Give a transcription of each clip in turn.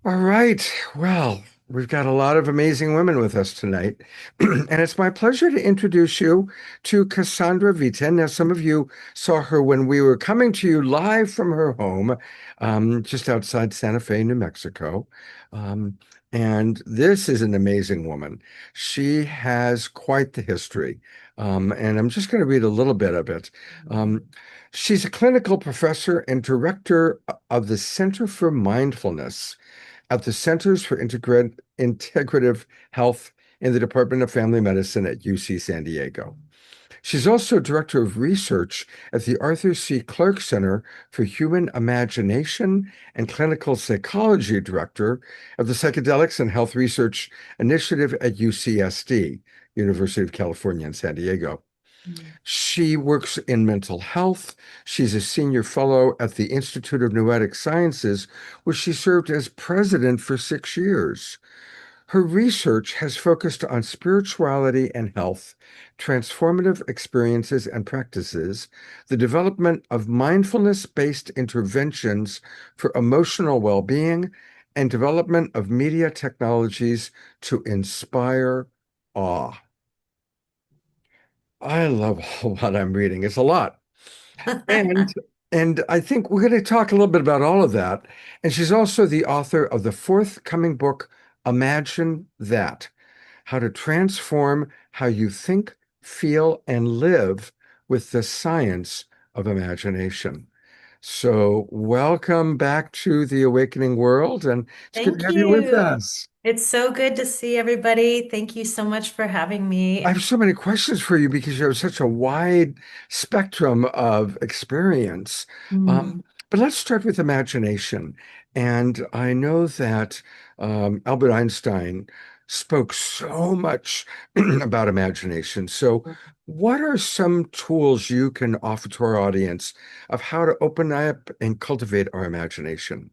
All right. Well, we've got a lot of amazing women with us tonight. And it's my pleasure to introduce you to Cassandra Vieten. Now, some of you saw her when we were coming to you live from her home, just outside Santa Fe, New Mexico. Um, and this is an amazing woman. She has quite the history. And I'm just going to read a little bit of it. Um, she's a clinical professor and director of the Center for Mindfulness at the Centers for Integrative Health in the Department of Family Medicine at UC San Diego. She's also director of research at the Arthur C. Clarke Center for Human Imagination and clinical psychology director of the Psychedelics and Health Research Initiative at UCSD, University of California in San Diego. Mm. She works in mental health. She's a senior fellow at the Institute of Noetic Sciences, where she served as president for 6 years. Her research has focused on spirituality and health, transformative experiences and practices, the development of mindfulness-based interventions for emotional well-being, and development of media technologies to inspire awe. I love what I'm reading. It's a lot. And and I think we're going to talk a little bit about all of that. And she's also the author of the forthcoming book, Imagine That: How to Transform How You Think, Feel, and Live with the Science of Imagination. So, welcome back to the Awakening World, and it's good to Thank have you with you. us. It's so good to see everybody. Thank you so much for having I me. have so many questions for you because you have such a wide spectrum of experience. Mm. But let's start with imagination. And I know that Albert Einstein spoke so much about imagination. So, what are some tools you can offer to our audience of how to open up and cultivate our imagination?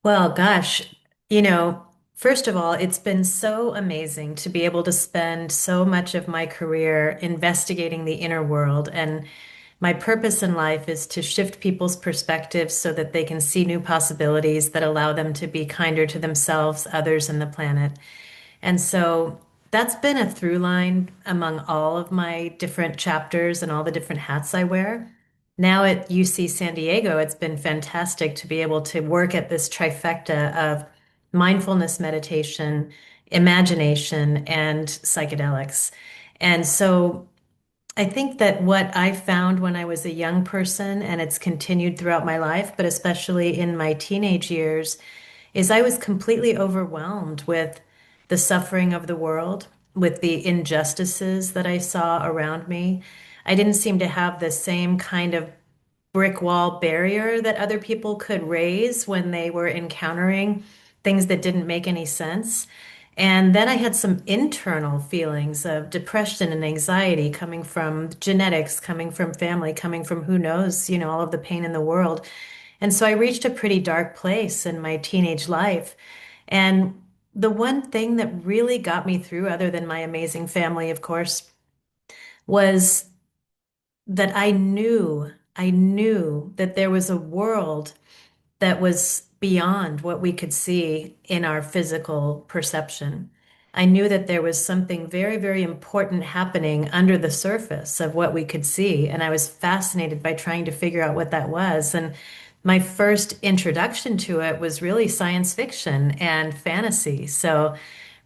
Well, gosh, you know, first of all, it's been so amazing to be able to spend so much of my career investigating the inner world. And my purpose in life is to shift people's perspectives so that they can see new possibilities that allow them to be kinder to themselves, others, and the planet. And so that's been a through line among all of my different chapters and all the different hats I wear. Now at UC San Diego, it's been fantastic to be able to work at this trifecta of mindfulness meditation, imagination, and psychedelics. And so I think that what I found when I was a young person, and it's continued throughout my life, but especially in my teenage years, is I was completely overwhelmed with the suffering of the world, with the injustices that I saw around me. I didn't seem to have the same kind of brick wall barrier that other people could raise when they were encountering things that didn't make any sense. And then I had some internal feelings of depression and anxiety coming from genetics, coming from family, coming from who knows, all of the pain in the world. And so I reached a pretty dark place in my teenage life. And the one thing that really got me through, other than my amazing family, of course, was that I knew that there was a world that was beyond what we could see in our physical perception. I knew that there was something very, very important happening under the surface of what we could see. And I was fascinated by trying to figure out what that was. And my first introduction to it was really science fiction and fantasy. So,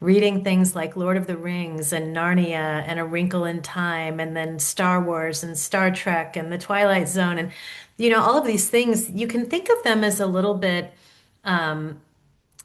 reading things like Lord of the Rings and Narnia and A Wrinkle in Time, and then Star Wars and Star Trek and The Twilight Zone. And, all of these things, you can think of them as a little bit um,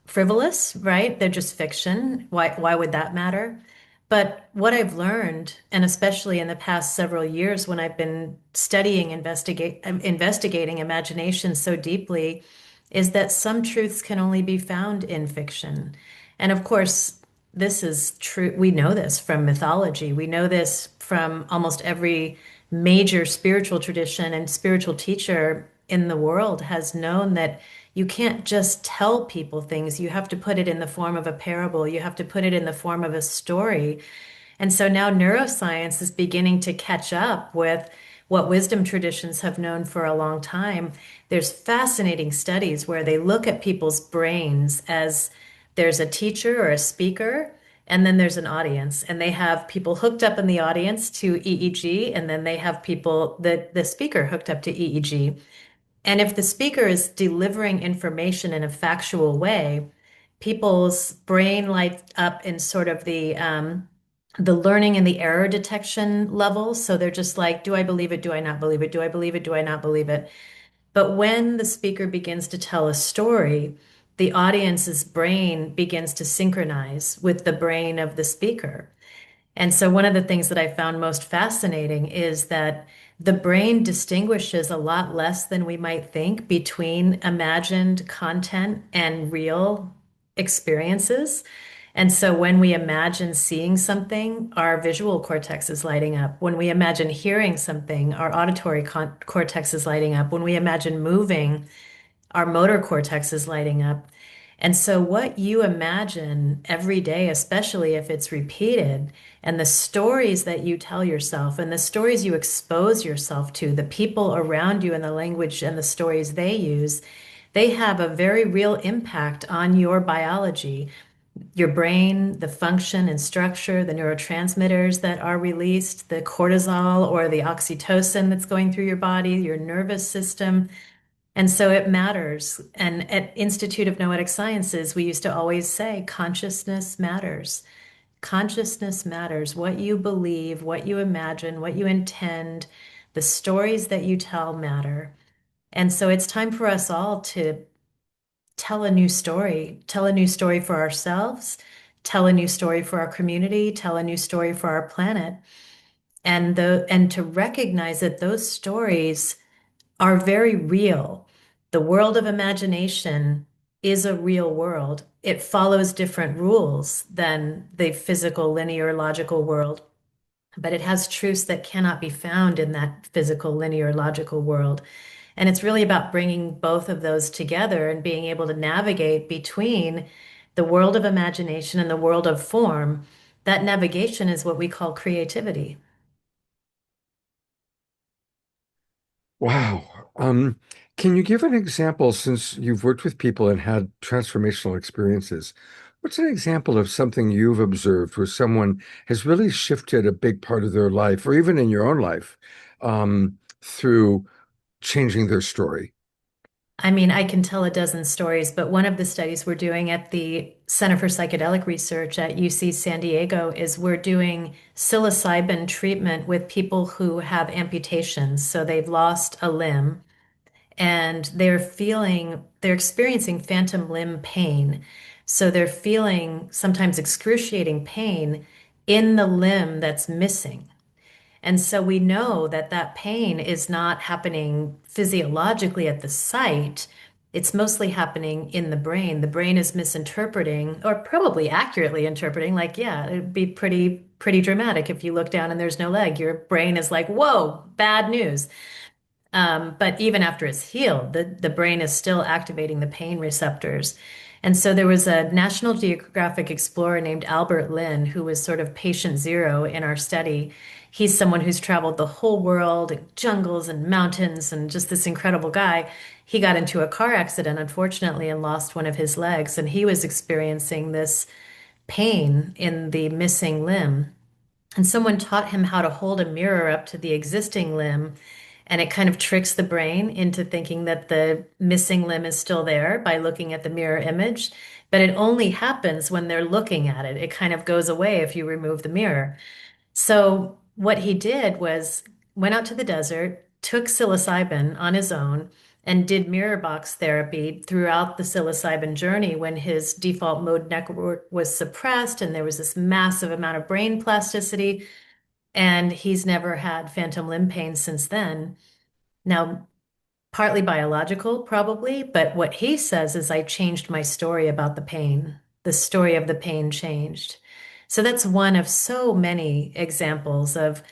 frivolous, right? They're just fiction. Why would that matter? But what I've learned, and especially in the past several years when I've been studying, investigating imagination so deeply, is that some truths can only be found in fiction. And of course, this is true. We know this from mythology. We know this from almost every major spiritual tradition and spiritual teacher in the world has known that you can't just tell people things. You have to put it in the form of a parable. You have to put it in the form of a story. And so now neuroscience is beginning to catch up with what wisdom traditions have known for a long time, there's fascinating studies where they look at people's brains as there's a teacher or a speaker, and then there's an audience, and they have people hooked up in the audience to EEG, and then they have people, the speaker hooked up to EEG. And if the speaker is delivering information in a factual way, people's brain lights up in sort of the learning and the error detection levels. So they're just like, do I believe it? Do I not believe it? Do I believe it? Do I not believe it? But when the speaker begins to tell a story, the audience's brain begins to synchronize with the brain of the speaker. And so, one of the things that I found most fascinating is that the brain distinguishes a lot less than we might think between imagined content and real experiences. And so, when we imagine seeing something, our visual cortex is lighting up. When we imagine hearing something, our auditory cortex is lighting up. When we imagine moving, our motor cortex is lighting up. And so, what you imagine every day, especially if it's repeated, and the stories that you tell yourself and the stories you expose yourself to, the people around you and the language and the stories they use, they have a very real impact on your biology, your brain, the function and structure, the neurotransmitters that are released, the cortisol or the oxytocin that's going through your body, your nervous system. And so it matters. And at Institute of Noetic Sciences, we used to always say consciousness matters. Consciousness matters. What you believe, what you imagine, what you intend, the stories that you tell matter. And so it's time for us all to tell a new story for ourselves, tell a new story for our community, tell a new story for our planet. And to recognize that those stories are very real. The world of imagination is a real world. It follows different rules than the physical, linear, logical world, but it has truths that cannot be found in that physical, linear, logical world. And it's really about bringing both of those together and being able to navigate between the world of imagination and the world of form. That navigation is what we call creativity. Wow. Can you give an example since you've worked with people and had transformational experiences? What's an example of something you've observed where someone has really shifted a big part of their life, or even in your own life, through changing their story? I mean, I can tell a dozen stories, but one of the studies we're doing at the Center for Psychedelic Research at UC San Diego is we're doing psilocybin treatment with people who have amputations. So they've lost a limb and they're experiencing phantom limb pain. So they're feeling sometimes excruciating pain in the limb that's missing. And so we know that that pain is not happening physiologically at the site. It's mostly happening in the brain. The brain is misinterpreting, or probably accurately interpreting, like, yeah, it'd be pretty dramatic if you look down and there's no leg. Your brain is like, whoa, bad news. But even after it's healed, the brain is still activating the pain receptors. And so there was a National Geographic explorer named Albert Lynn, who was sort of patient zero in our study. He's someone who's traveled the whole world, jungles and mountains, and just this incredible guy. He got into a car accident, unfortunately, and lost one of his legs. And he was experiencing this pain in the missing limb. And someone taught him how to hold a mirror up to the existing limb, and it kind of tricks the brain into thinking that the missing limb is still there by looking at the mirror image. But it only happens when they're looking at it. It kind of goes away if you remove the mirror. So what he did was went out to the desert, took psilocybin on his own, and did mirror box therapy throughout the psilocybin journey when his default mode network was suppressed and there was this massive amount of brain plasticity. And he's never had phantom limb pain since then. Now, partly biological, probably, but what he says is I changed my story about the pain. The story of the pain changed. So that's one of so many examples of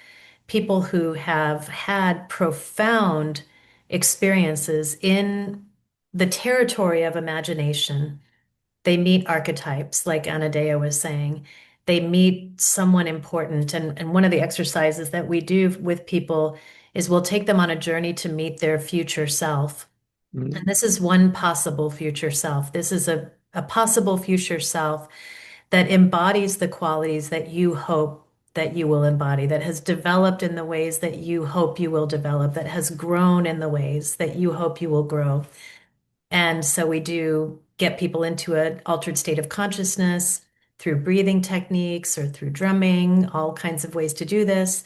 people who have had profound experiences in the territory of imagination. They meet archetypes, like Anadea was saying. They meet someone important. And one of the exercises that we do with people is we'll take them on a journey to meet their future self. And Mm. this is one possible future self. This is a possible future self that embodies the qualities that you hope that you will embody, that has developed in the ways that you hope you will develop, that has grown in the ways that you hope you will grow. And so we do get people into an altered state of consciousness through breathing techniques or through drumming, all kinds of ways to do this.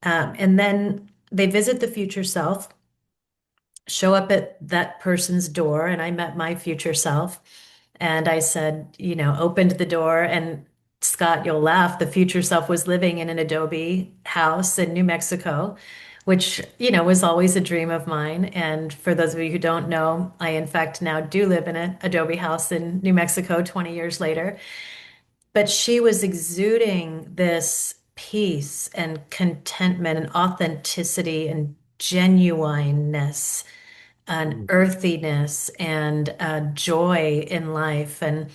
And then they visit the future self, show up at that person's door, and I met my future self. And I said, opened the door, and Scott, you'll laugh, the future self was living in an adobe house in New Mexico, which, was always a dream of mine. And for those of you who don't know, I in fact now do live in an adobe house in New Mexico 20 years later. But she was exuding this peace and contentment and authenticity and genuineness an Mm. earthiness and joy in life. And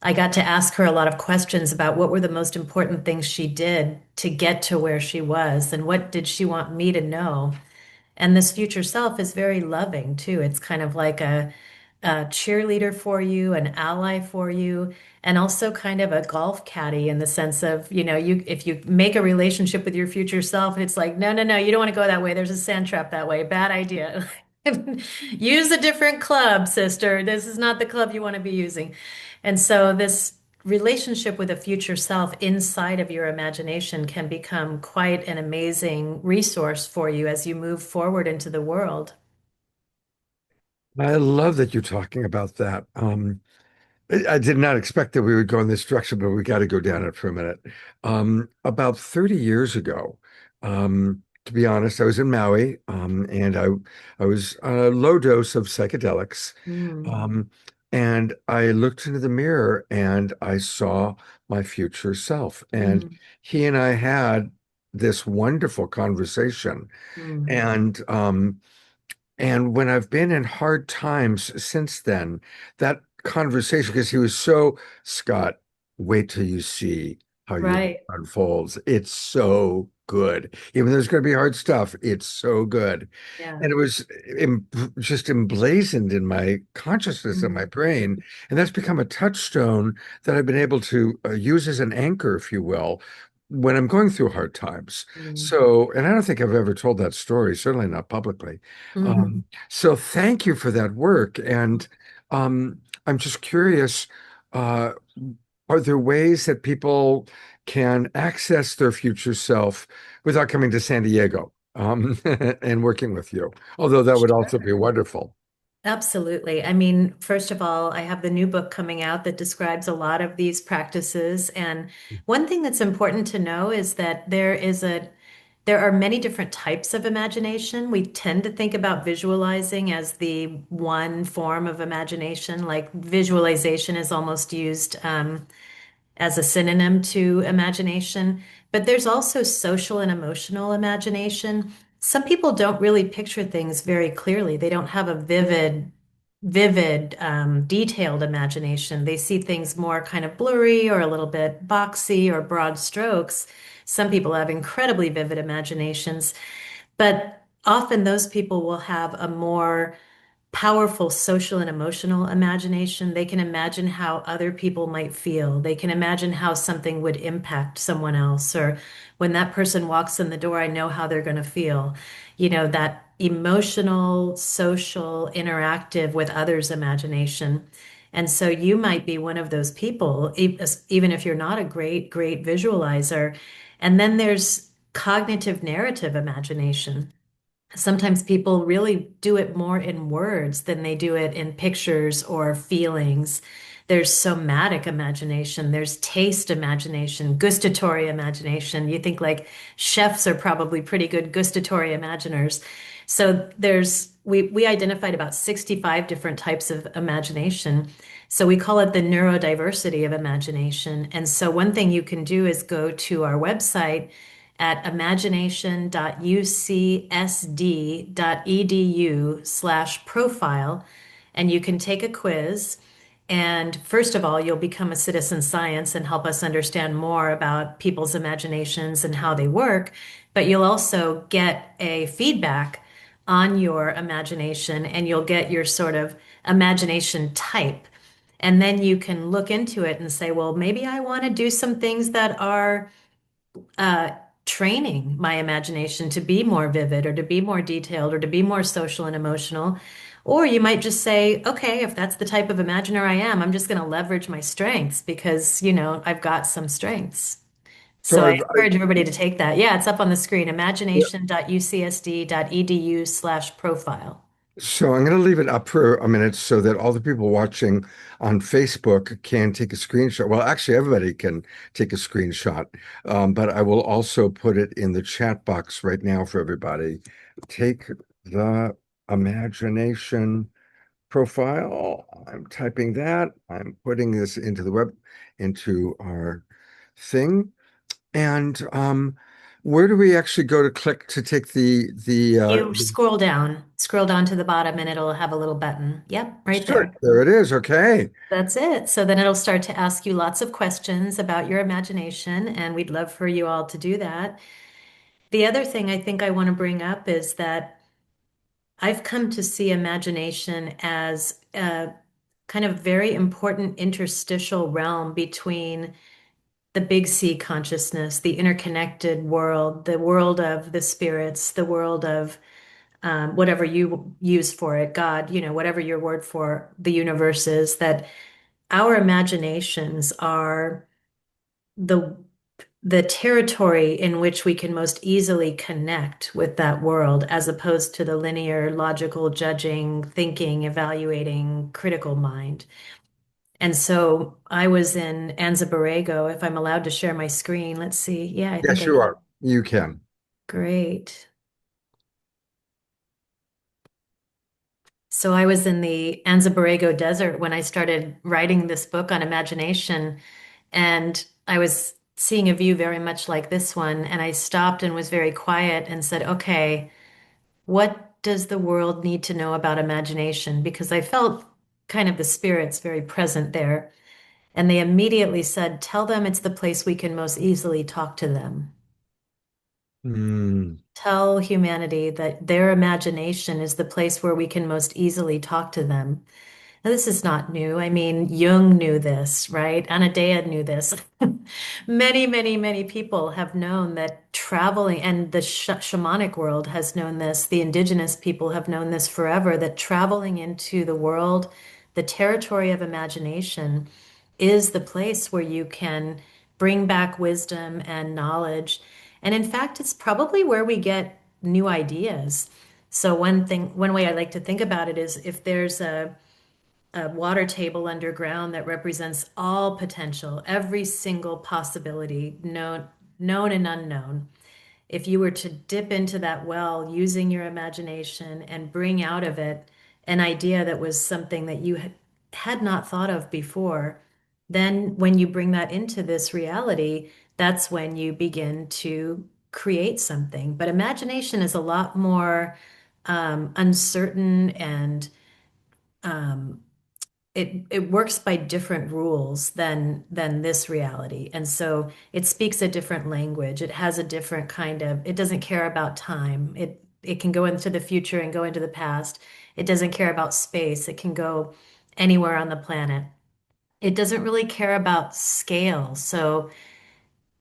I got to ask her a lot of questions about what were the most important things she did to get to where she was, and what did she want me to know. And this future self is very loving too. It's kind of like a cheerleader for you, an ally for you, and also kind of a golf caddy in the sense of, you if you make a relationship with your future self, it's like, no, no, no, you don't want to go that way. There's a sand trap that way. Bad idea. Use a different club, sister. This is not the club you want to be using. And so this relationship with a future self inside of your imagination can become quite an amazing resource for you as you move forward into the world. I love that you're talking about that. I did not expect that we would go in this direction, but we got to go down it for a minute. About 30 years ago, to be honest, I was in Maui, and I was on a low dose of psychedelics. Mm, Um, and I looked into the mirror and I saw my future self. And mm, he and I had this wonderful conversation. mm, And when I've been in hard times since then, that conversation, because he was so, Scott, wait till you see how your life right. unfolds. It's so good. Even though there's going to be hard stuff, it's so good. Yeah. And it was just emblazoned in my consciousness and my Mm, brain. And that's become a touchstone that I've been able to use as an anchor, if you will, when I'm going through hard times. mm, So, and I don't think I've ever told that story, certainly not publicly. mhm. So thank you for that work. And I'm just curious, uh, are there ways that people can access their future self without coming to San Diego, and working with you? Although that would also be Sure. wonderful. Absolutely. I mean, first of all, I have the new book coming out that describes a lot of these practices. And one thing that's important to know is that there are many different types of imagination. We tend to think about visualizing as the one form of imagination, like visualization is almost used as a synonym to imagination, but there's also social and emotional imagination. Some people don't really picture things very clearly. They don't have a vivid, detailed imagination. They see things more kind of blurry or a little bit boxy or broad strokes. Some people have incredibly vivid imaginations, but often those people will have a more powerful social and emotional imagination. They can imagine how other people might feel. They can imagine how something would impact someone else. Or when that person walks in the door, I know how they're going to feel. That emotional, social, interactive with others' imagination. And so you might be one of those people, even if you're not a great, great visualizer. And then there's cognitive narrative imagination. Sometimes people really do it more in words than they do it in pictures or feelings. There's somatic imagination, there's taste imagination, gustatory imagination. You think like chefs are probably pretty good gustatory imaginers. So we identified about 65 different types of imagination. So we call it the neurodiversity of imagination. And so one thing you can do is go to our website at imagination.ucsd.edu/profile, and you can take a quiz. And first of all, you'll become a citizen science and help us understand more about people's imaginations and how they work. But you'll also get a feedback on your imagination and you'll get your sort of imagination type. And then you can look into it and say, well, maybe I want to do some things that are uh, training my imagination to be more vivid or to be more detailed or to be more social and emotional. Or you might just say, okay, if that's the type of imaginer I am, I'm just going to leverage my strengths because, I've got some strengths. So So I encourage everybody to take that. Yeah, it's up on the screen, imagination.ucsd.edu/profile. So I'm going to leave it up for a minute so that all the people watching on Facebook can take a screenshot. Well, actually, everybody can take a screenshot, but I will also put it in the chat box right now for everybody. Take the imagination profile. I'm typing that. I'm putting this into into our thing. And where do we actually go to click to take You scroll down to the bottom, and it'll have a little button. Yep, right sure, there. there it is. Okay. That's it. So then it'll start to ask you lots of questions about your imagination, and we'd love for you all to do that. The other thing I think I want to bring up is that I've come to see imagination as a kind of very important interstitial realm between the big C consciousness, the interconnected world, the world of the spirits, the world of whatever you use for it, God, whatever your word for the universe is, that our imaginations are the the territory in which we can most easily connect with that world, as opposed to the linear, logical, judging, thinking, evaluating, critical mind. And so I was in Anza-Borrego, if I'm allowed to share my screen. Let's see. Yeah, I think Yes, I you can. are. You can. Great. So I was in the Anza-Borrego desert when I started writing this book on imagination. And I was seeing a view very much like this one. And I stopped and was very quiet and said, okay, what does the world need to know about imagination? Because I felt kind of the spirits very present there. And they immediately said, tell them it's the place we can most easily talk to them. Mm, Tell humanity that their imagination is the place where we can most easily talk to them. Now, this is not new. I mean, Jung knew this, right? Anadea knew this. Many, many, many people have known that traveling, and the shamanic world has known this. The indigenous people have known this forever, that traveling into the world, the territory of imagination, is the place where you can bring back wisdom and knowledge. And in fact, it's probably where we get new ideas. So one way I like to think about it is if there's a water table underground that represents all potential, every single possibility, known and unknown. If you were to dip into that well using your imagination and bring out of it an idea that was something that you had not thought of before, then when you bring that into this reality, that's when you begin to create something. But imagination is a lot more uncertain and um, it works by different rules than this reality. And so it speaks a different language. It has a different kind of, it doesn't care about time. It can go into the future and go into the past. It doesn't care about space. It can go anywhere on the planet. It doesn't really care about scale. So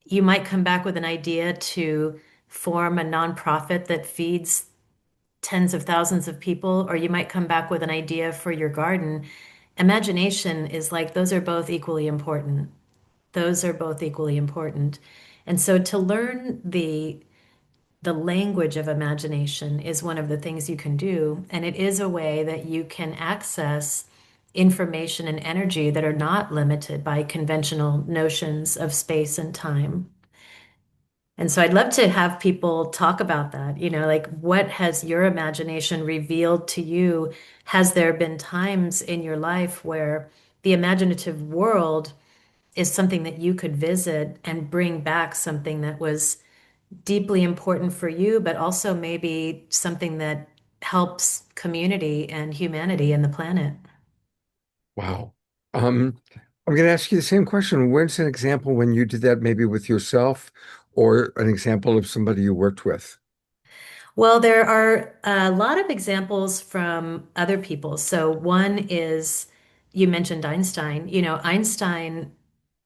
you might come back with an idea to form a nonprofit that feeds tens of thousands of people, or you might come back with an idea for your garden. Imagination is like those are both equally important. Those are both equally important. And so to learn the language of imagination is one of the things you can do, and it is a way that you can access information and energy that are not limited by conventional notions of space and time. And so I'd love to have people talk about that. Like what has your imagination revealed to you? Has there been times in your life where the imaginative world is something that you could visit and bring back something that was deeply important for you, but also maybe something that helps community and humanity and the planet? wow. Um, I'm going to ask you the same question. When's an example when you did that maybe with yourself or an example of somebody you worked with? Well, there are a lot of examples from other people. So one is you mentioned Einstein. Einstein,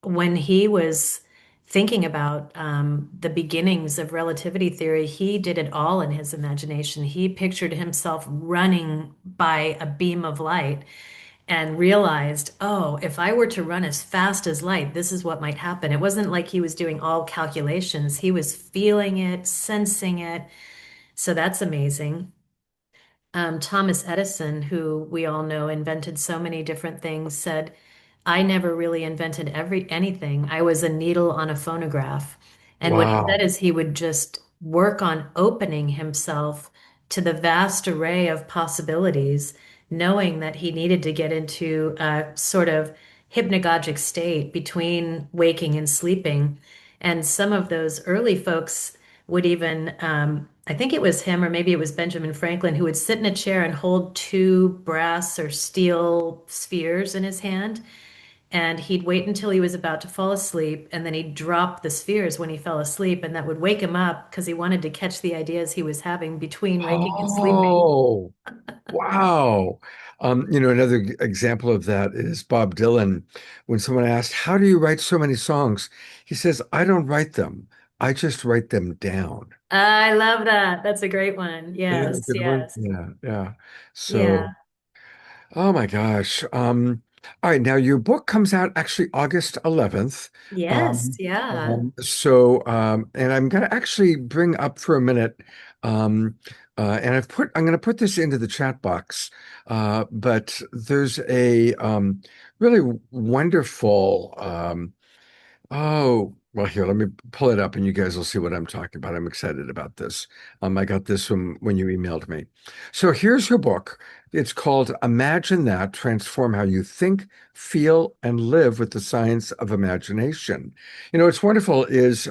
when he was thinking about the beginnings of relativity theory, he did it all in his imagination. He pictured himself running by a beam of light and realized, oh, if I were to run as fast as light, this is what might happen. It wasn't like he was doing all calculations. He was feeling it, sensing it. So that's amazing. Thomas Edison, who we all know invented so many different things, said, I never really invented anything. I was a needle on a phonograph. And what he said Wow. is he would just work on opening himself to the vast array of possibilities, knowing that he needed to get into a sort of hypnagogic state between waking and sleeping. And some of those early folks would even, I think it was him or maybe it was Benjamin Franklin, who would sit in a chair and hold two brass or steel spheres in his hand. And he'd wait until he was about to fall asleep, and then he'd drop the spheres when he fell asleep, and that would wake him up because he wanted to catch the ideas he was having between waking and sleeping. Oh, wow. Another example of that is Bob Dylan. When someone asked, how do you write so many songs? He says, I don't write them. I just write them down. I love that. That's a great one. Isn't that a Yes, good one? yes. Yeah, yeah. Yeah. So, oh my gosh. All right, now your book comes out actually August 11th. Yes, yeah. And I'm going to actually bring up for a minute, and I'm going to put this into the chat box, but there's a really wonderful, oh, well, here, let me pull it up and you guys will see what I'm talking about. I'm excited about this. I got this from when you emailed me. So here's her book. It's called Imagine That, Transform How You Think, Feel, and Live with the Science of Imagination. What's wonderful is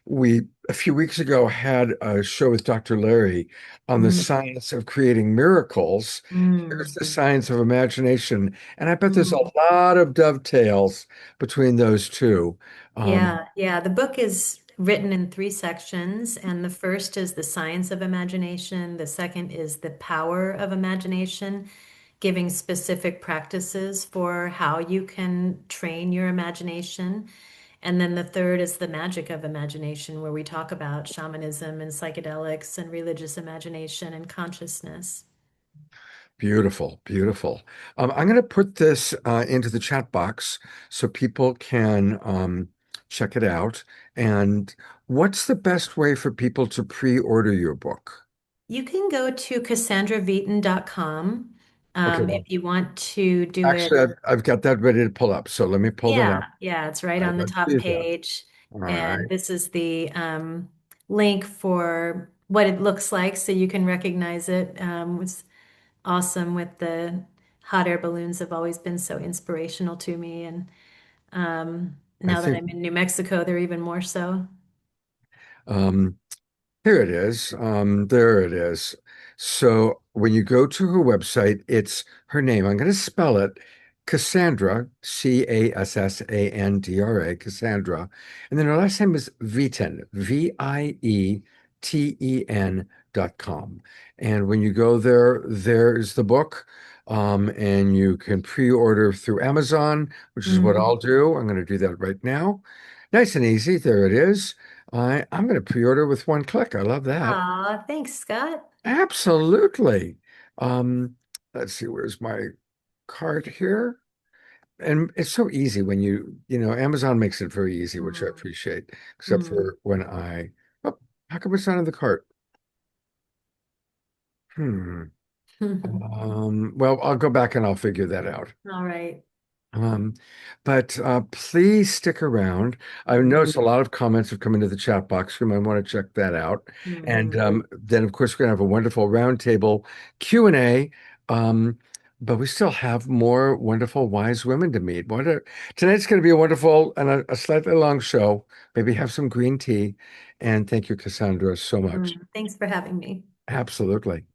we, a few weeks ago, had a show with Dr. Larry on the Mm, science of creating miracles. Here's the mm, science of imagination. And I bet there's a mm. lot of dovetails between those two. Um, Yeah, yeah. The book is written in three sections, and the first is the science of imagination. The second is the power of imagination, giving specific practices for how you can train your imagination. And then the third is the magic of imagination, where we talk about shamanism and psychedelics and religious imagination and consciousness. Beautiful, beautiful. I'm going to put this into the chat box so people can check it out. And what's the best way for people to pre-order your book? You can go to CassandraVieten.com Okay, if well, you want to do it. actually, I've got that ready to pull up. So let me pull that Yeah, up. yeah, it's right I'd on the like to top see that. page. All And right. this is the link for what it looks like so you can recognize it. It's awesome with the hot air balloons have always been so inspirational to me. And I now that think I'm in New Mexico, they're even more so. um, here it is. There it is. So when you go to her website, it's her name. I'm going to spell it Cassandra, Cassandra, Cassandra. And then her last name is Vieten, Vieten.com. And when you go there, there's the book. And you can pre-order through Amazon, which is what Mm. I'll do. I'm going to do that right now. Nice and easy. There it is. I'm going to pre-order with one click. I love that. Aw, thanks, Scott. Absolutely. Um, let's see, where's my card here? And it's so easy when Amazon makes it very easy, which I Mm. appreciate, except Mm. for when oh, how come it's not in the cart? Hmm. Well, I'll go back and I'll figure that out. All right. Um, but please stick around. I noticed a lot of comments have come into the chat box. You might want to check that out. And Mm-hmm. then, of course, we're going to have a wonderful roundtable Q&A. Um, but we still have more wonderful, wise women to meet. Tonight's going to be a wonderful and a slightly long show. Maybe have some green tea. And thank you, Cassandra, so much. Thanks for having me. Absolutely.